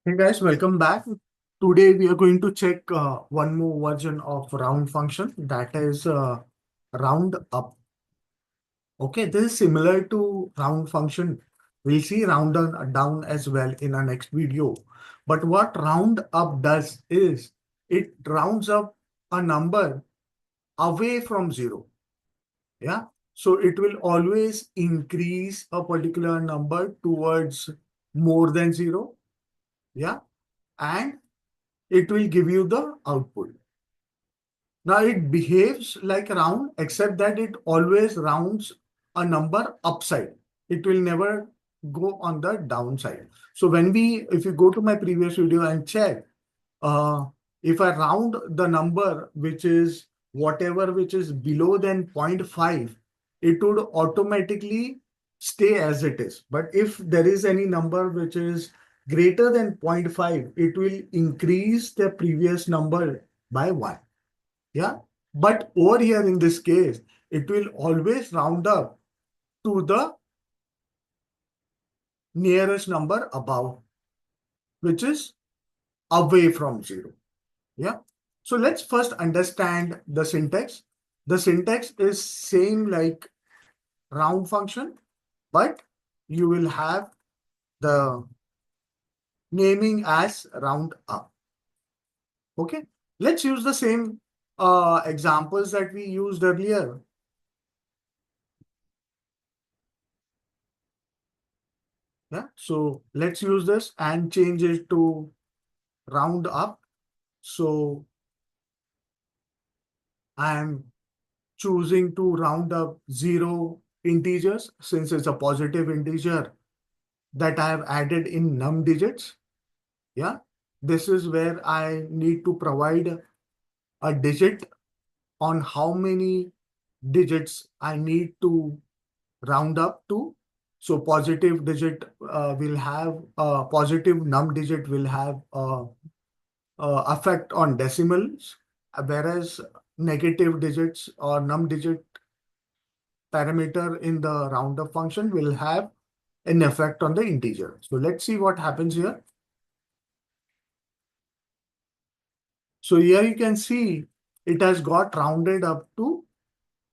Hey guys, welcome back. Today we are going to check one more version of round function, that is round up. Okay, this is similar to round function. We'll see down as well in our next video. But what round up does is it rounds up a number away from zero. Yeah. So it will always increase a particular number towards more than zero. Yeah. And it will give you the output. Now it behaves like round, except that it always rounds a number upside. It will never go on the downside. So if you go to my previous video and check, uh, if I round the number, which is whatever which is below than 0.5, it would automatically stay as it is. But if there is any number which is greater than 0.5, it will increase the previous number by 1. Yeah. But over here in this case, it will always round up to the nearest number above, which is away from zero. Yeah. So let's first understand the syntax. The syntax is same like round function, but you will have the naming as round up. Okay. Let's use the same examples that we used earlier. Yeah. So let's use this and change it to round up. So I am choosing to round up 0 integers since it's a positive integer that I have added in num digits. Yeah. This is where I need to provide a digit on how many digits I need to round up to. So positive digit will have positive num digit will have effect on decimals, whereas negative digits or num digit parameter in the roundup function will have an effect on the integer. So let's see what happens here. So here you can see it has got rounded up to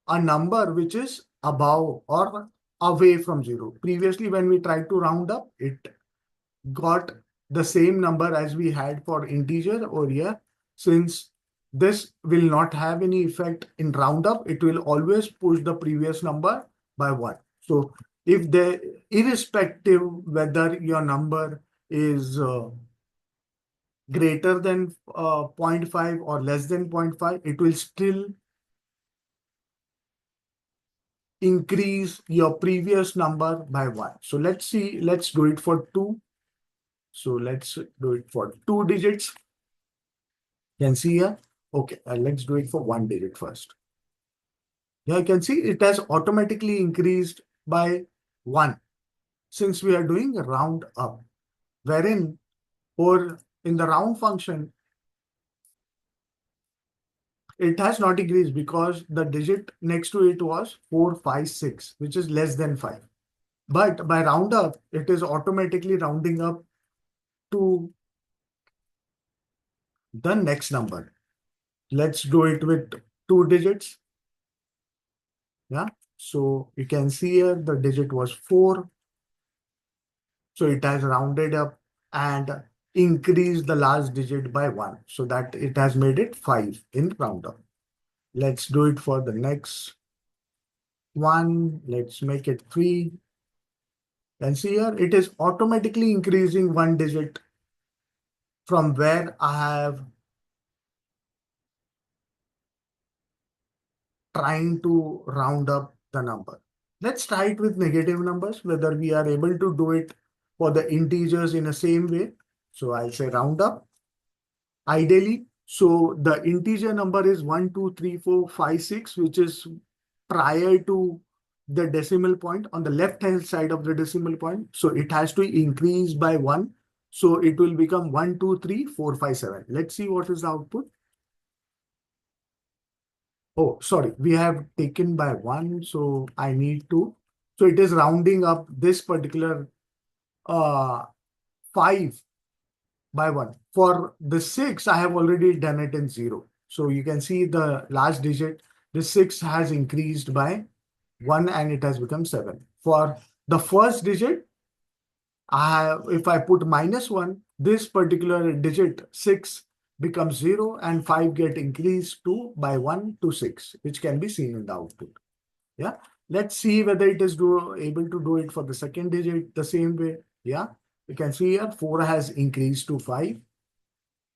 a number which is above or away from zero. Previously, when we tried to round up, it got the same number as we had for integer over here. Since this will not have any effect in roundup, it will always push the previous number by 1. So if irrespective whether your number is greater than 0.5 or less than 0.5, it will still increase your previous number by 1. So let's do it for 2. So let's do it for 2 digits. Can see here. Okay, let's do it for 1 digit first. Here you can see it has automatically increased by 1 since we are doing a round up, wherein or in the round function, it has not increased because the digit next to it was 4, 5, 6, which is less than 5. But by round up, it is automatically rounding up to the next number. Let's do it with 2 digits. Yeah. So you can see here the digit was 4. So it has rounded up and increased the last digit by 1. So that it has made it 5 in roundup. Let's do it for the next one. Let's make it 3. And see here, it is automatically increasing 1 digit from where I have trying to round up the number. Let's try it with negative numbers, whether we are able to do it for the integers in the same way. So I'll say round up. Ideally, so the integer number is 1, 2, 3, 4, 5, 6, which is prior to the decimal point on the left hand side of the decimal point. So it has to increase by 1. So it will become 1, 2, 3, 4, 5, 7. Let's see what is the output. Oh, sorry, we have taken by 1. So I need to. So it is rounding up this particular 5 by 1. For the 6, I have already done it in 0. So you can see the last digit, the 6 has increased by 1 and it has become 7. For the first digit, if I put -1, this particular digit 6 becomes 0 and 5 get increased to by 1 to 6, which can be seen in the output. Yeah. Let's see whether it is able to do it for the second digit the same way. Yeah. You can see here 4 has increased to 5.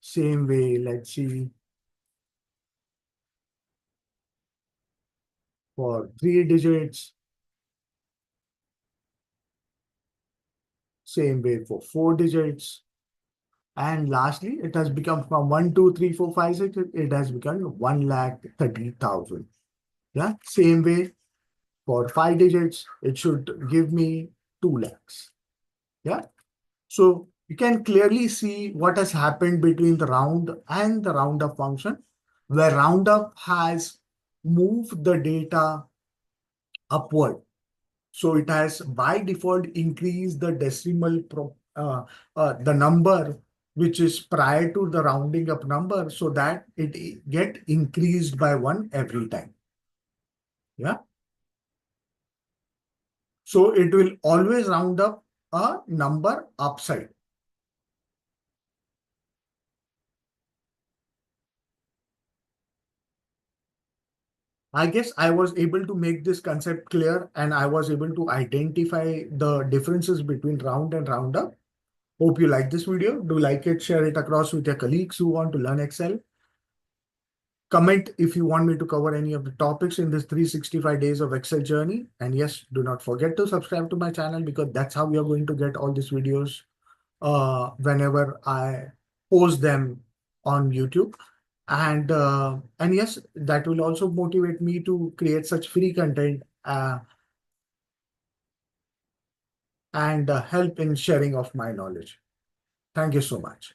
Same way, let's see for 3 digits. Same way for 4 digits. And lastly, it has become from 1, 2, 3, 4, 5, 6. It has become 1,30,000. Yeah. Same way for 5 digits, it should give me 2 lakhs. Yeah. So you can clearly see what has happened between the round and the roundup function, where roundup has moved the data upward. So it has by default increased the the number which is prior to the rounding up number so that it get increased by 1 every time. Yeah. So it will always round up a number upside. I guess I was able to make this concept clear and I was able to identify the differences between round and roundup. Hope you like this video. Do like it, share it across with your colleagues who want to learn Excel. Comment if you want me to cover any of the topics in this 365 days of Excel journey. And yes, do not forget to subscribe to my channel because that's how you're going to get all these videos whenever I post them on YouTube. And yes, that will also motivate me to create such free content and help in sharing of my knowledge. Thank you so much.